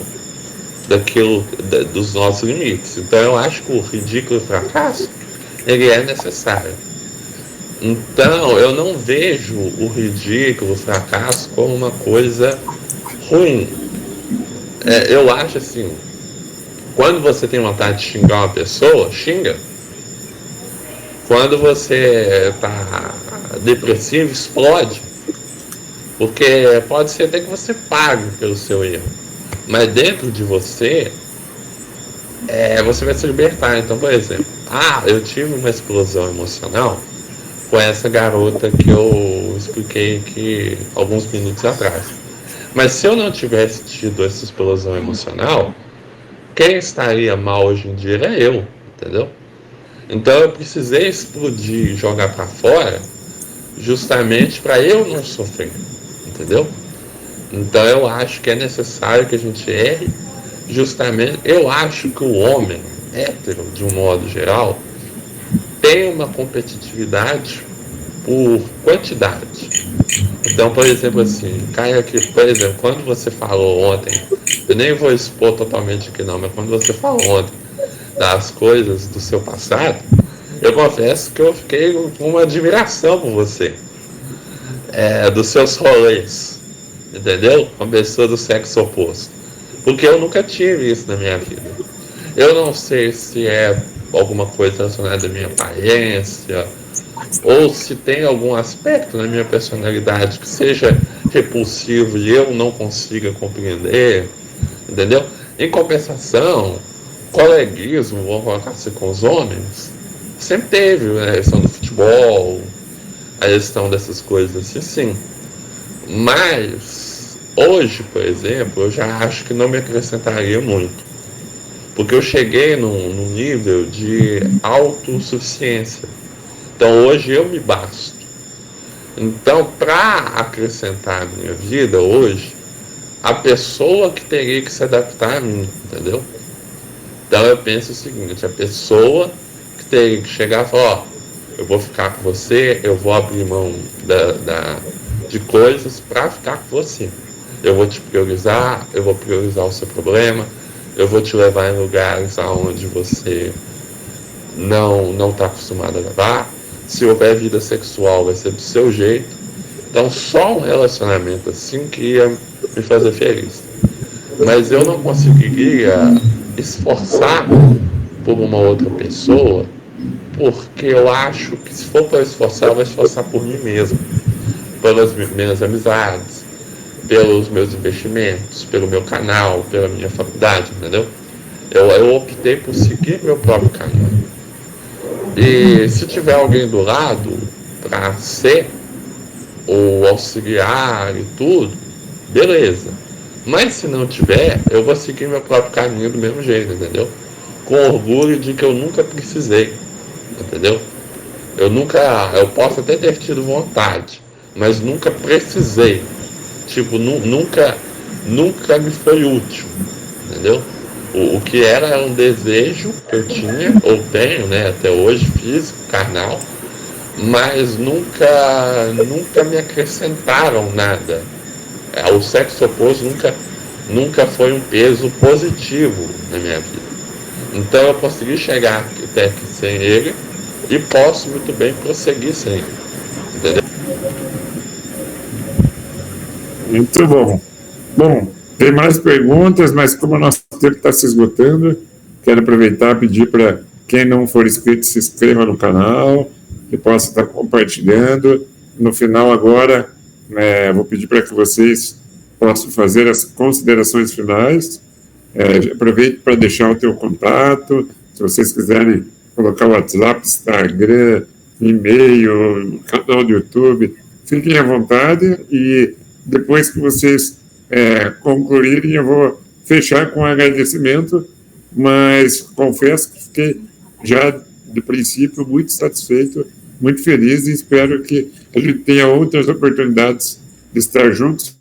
dos nossos limites. Então, eu acho que o ridículo e o fracasso, ele é necessário. Então, eu não vejo o ridículo, o fracasso como uma coisa ruim. Eu acho assim, quando você tem vontade de xingar uma pessoa, xinga. Quando você está depressivo, explode. Porque pode ser até que você pague pelo seu erro. Mas dentro de você, você vai se libertar. Então, por exemplo, eu tive uma explosão emocional com essa garota que eu expliquei aqui alguns minutos atrás. Mas se eu não tivesse tido essa explosão emocional, quem estaria mal hoje em dia era eu, entendeu? Então eu precisei explodir e jogar para fora justamente para eu não sofrer, entendeu? Então eu acho que é necessário que a gente erre, justamente. Eu acho que o homem hétero, de um modo geral, tem uma competitividade por quantidade. Então, por exemplo, assim, cai aqui, por exemplo, quando você falou ontem, eu nem vou expor totalmente aqui não, mas quando você falou ontem das coisas do seu passado, eu confesso que eu fiquei com uma admiração por você, dos seus rolês, entendeu? Com pessoa do sexo oposto, porque eu nunca tive isso na minha vida. Eu não sei se é alguma coisa relacionada à minha aparência, ou se tem algum aspecto na minha personalidade que seja repulsivo e eu não consiga compreender, entendeu? Em compensação, coleguismo, vamos colocar assim, com os homens, sempre teve, né, a questão do futebol, a questão dessas coisas assim, sim. Mas, hoje, por exemplo, eu já acho que não me acrescentaria muito. Porque eu cheguei num nível de autossuficiência. Então hoje eu me basto. Então, para acrescentar a minha vida hoje, a pessoa que teria que se adaptar a mim, entendeu? Então eu penso o seguinte, a pessoa que teria que chegar e falar, ó, eu vou ficar com você, eu vou abrir mão de coisas para ficar com você. Eu vou te priorizar, eu vou priorizar o seu problema, eu vou te levar em lugares aonde você não está acostumado a levar. Se houver vida sexual, vai ser do seu jeito. Então, só um relacionamento assim que ia me fazer feliz. Mas eu não conseguiria esforçar por uma outra pessoa, porque eu acho que se for para esforçar, eu vou esforçar por mim mesmo, pelas minhas amizades, pelos meus investimentos, pelo meu canal, pela minha faculdade, entendeu? Eu optei por seguir meu próprio caminho. E se tiver alguém do lado para ser o auxiliar e tudo, beleza. Mas se não tiver, eu vou seguir meu próprio caminho do mesmo jeito, entendeu? Com orgulho de que eu nunca precisei, entendeu? Eu posso até ter tido vontade, mas nunca precisei. Tipo, nunca me foi útil, entendeu? O que era um desejo que eu tinha, ou tenho, né, até hoje, físico, carnal, mas nunca me acrescentaram nada. O sexo oposto nunca foi um peso positivo na minha vida. Então eu consegui chegar até aqui sem ele e posso muito bem prosseguir sem ele, entendeu? Muito bom. Bom, tem mais perguntas, mas como o nosso tempo está se esgotando, quero aproveitar e pedir para quem não for inscrito se inscreva no canal, que possa estar compartilhando. No final agora, vou pedir para que vocês possam fazer as considerações finais. Aproveite para deixar o teu contato, se vocês quiserem colocar o WhatsApp, Instagram, e-mail, canal do YouTube, fiquem à vontade e depois que vocês concluírem, eu vou fechar com um agradecimento, mas confesso que fiquei já de princípio muito satisfeito, muito feliz e espero que a gente tenha outras oportunidades de estar juntos.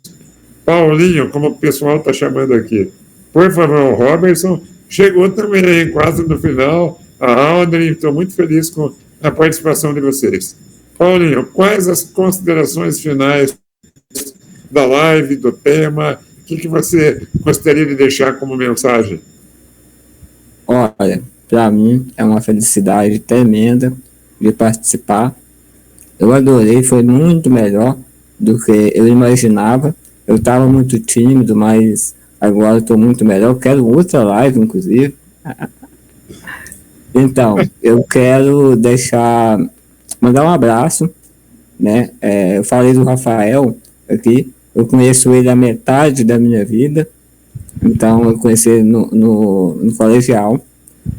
Paulinho, como o pessoal está chamando aqui, por favor, Robertson, chegou também quase no final, a Aldrin, estou muito feliz com a participação de vocês. Paulinho, quais as considerações finais da live, do tema, o que você gostaria de deixar como mensagem? Olha, para mim é uma felicidade tremenda de participar. Eu adorei, foi muito melhor do que eu imaginava. Eu estava muito tímido, mas agora estou muito melhor. Quero outra live, inclusive. Então, eu quero mandar um abraço, né? Eu falei do Rafael aqui, eu conheço ele a metade da minha vida, então eu conheci ele no colegial,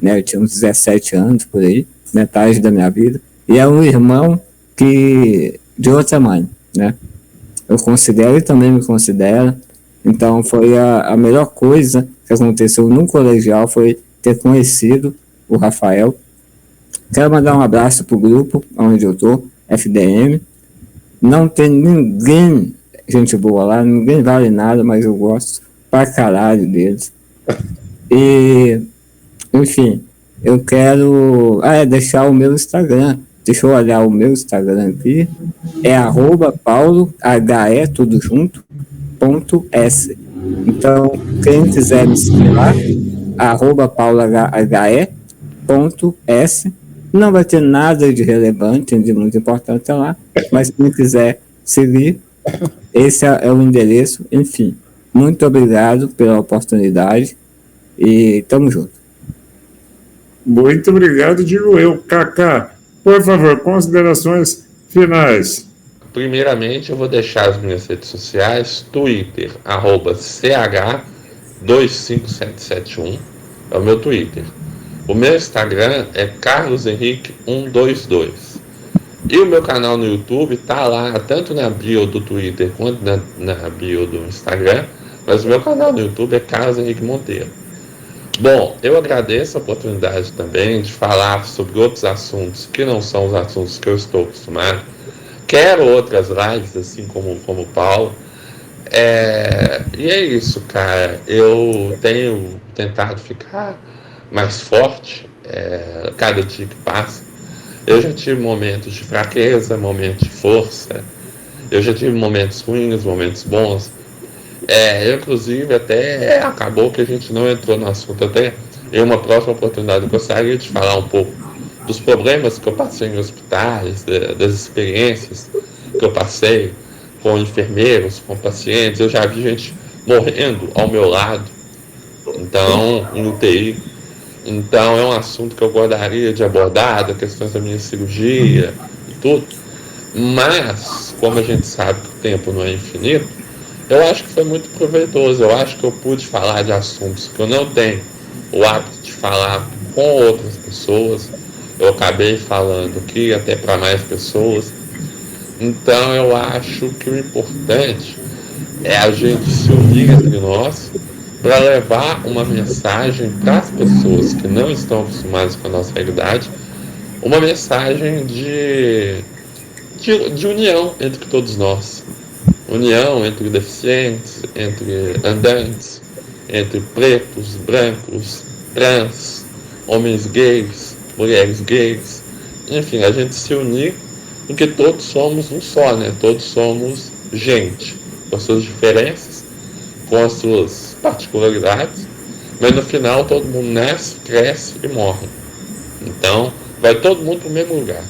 né? Eu tinha uns 17 anos por aí, metade da minha vida, e é um irmão de outra mãe, né? Eu considero e também me considera, então foi a melhor coisa que aconteceu no colegial, foi ter conhecido o Rafael. Quero mandar um abraço pro grupo onde eu tô, FDM. Não tem ninguém gente boa lá, ninguém vale nada, mas eu gosto pra caralho deles. E, enfim, eu quero deixar o meu Instagram. Deixa eu olhar o meu Instagram aqui. É @paulo, HE, tudo junto, .s. Então, quem quiser me seguir lá, @paulohe.s. Não vai ter nada de relevante, de muito importante lá, mas quem quiser seguir, esse é o endereço. Enfim, muito obrigado pela oportunidade e tamo junto. Muito obrigado, digo eu. Kaká, por favor, considerações finais. Primeiramente, eu vou deixar as minhas redes sociais, Twitter, @ch25771, é o meu Twitter. O meu Instagram é carloshenrique122. E o meu canal no YouTube tá lá, tanto na bio do Twitter quanto na bio do Instagram, mas o meu canal no YouTube é Carlos Henrique Monteiro. Bom, eu agradeço a oportunidade também de falar sobre outros assuntos que não são os assuntos que eu estou acostumado. Quero outras lives, assim como o Paulo. E é isso, cara. Eu tenho tentado ficar mais forte cada dia que passa. Eu já tive momentos de fraqueza, momentos de força. Eu já tive momentos ruins, momentos bons. Inclusive, até acabou que a gente não entrou no assunto. Até em uma próxima oportunidade eu gostaria de falar um pouco dos problemas que eu passei em hospitais, das experiências que eu passei com enfermeiros, com pacientes. Eu já vi gente morrendo ao meu lado, então, em UTI. Então, é um assunto que eu gostaria de abordar, das questões da minha cirurgia e tudo. Mas, como a gente sabe que o tempo não é infinito, eu acho que foi muito proveitoso. Eu acho que eu pude falar de assuntos que eu não tenho o hábito de falar com outras pessoas. Eu acabei falando aqui até para mais pessoas. Então eu acho que o importante é a gente se unir entre nós para levar uma mensagem para as pessoas que não estão acostumadas com a nossa realidade, uma mensagem de união entre todos nós. União entre deficientes, entre andantes, entre pretos, brancos, trans, homens gays, mulheres gays. Enfim, a gente se unir, porque todos somos um só, né? Todos somos gente, com as suas diferenças, com as suas particularidades, mas no final todo mundo nasce, cresce e morre. Então, vai todo mundo para o mesmo lugar.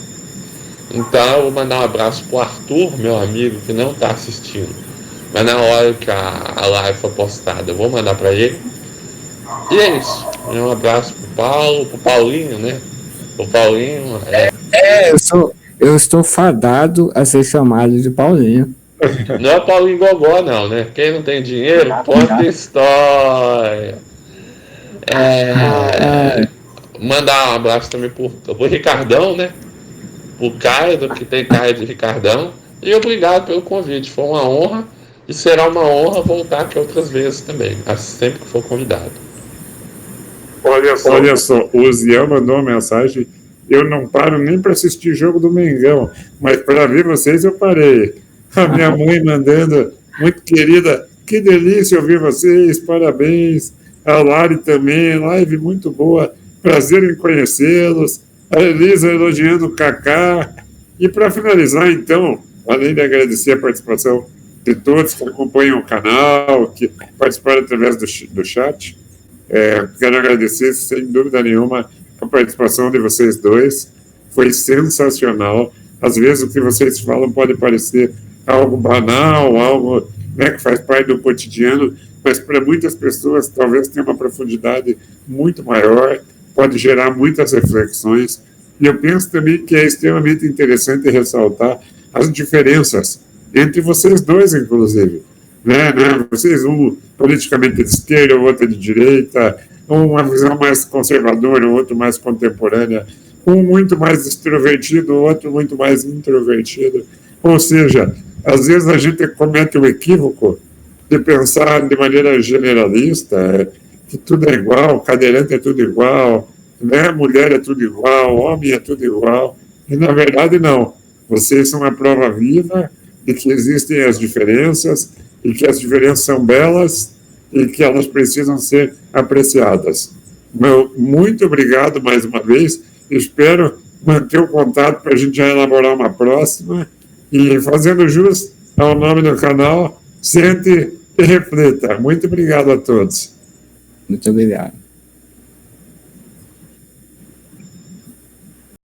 Então, eu vou mandar um abraço pro Arthur, meu amigo, que não está assistindo. Mas na hora que a live for postada, eu vou mandar para ele. E é isso. Um abraço pro Paulo, pro Paulinho, né? O Paulinho Eu estou fadado a ser chamado de Paulinho. Não é Paulinho Gogó, não, né? Quem não tem dinheiro, conta história. Mandar um abraço também pro Ricardão, né? O Caio, que tem cara de Ricardão. E obrigado pelo convite. Foi uma honra e será uma honra voltar aqui outras vezes também, sempre que for convidado. Olha só, o Ziel mandou uma mensagem. Eu não paro nem para assistir jogo do Mengão, mas para ver vocês eu parei. A minha mãe mandando, muito querida, que delícia ouvir vocês, parabéns. A Lari também, live muito boa, prazer em conhecê-los. A Elisa elogiando o Kaká. E para finalizar, então, além de agradecer a participação de todos que acompanham o canal, que participaram através do chat, quero agradecer, sem dúvida nenhuma, a participação de vocês dois. Foi sensacional. Às vezes o que vocês falam pode parecer algo banal, algo, né, que faz parte do cotidiano, mas para muitas pessoas talvez tenha uma profundidade muito maior, pode gerar muitas reflexões. E eu penso também que é extremamente interessante ressaltar as diferenças entre vocês dois, inclusive. Né? Vocês, um politicamente de esquerda, o outro de direita, uma visão mais conservadora, o outro mais contemporânea, um muito mais extrovertido, o outro muito mais introvertido. Ou seja, às vezes a gente comete o equívoco de pensar de maneira generalista, que tudo é igual, cadeirante é tudo igual, né? Mulher é tudo igual, homem é tudo igual. E, na verdade, não. Vocês são a prova viva de que existem as diferenças e que as diferenças são belas e que elas precisam ser apreciadas. Muito obrigado mais uma vez. Espero manter o contato para a gente já elaborar uma próxima. E fazendo jus ao nome do canal, sente e reflita. Muito obrigado a todos. Muito obrigado.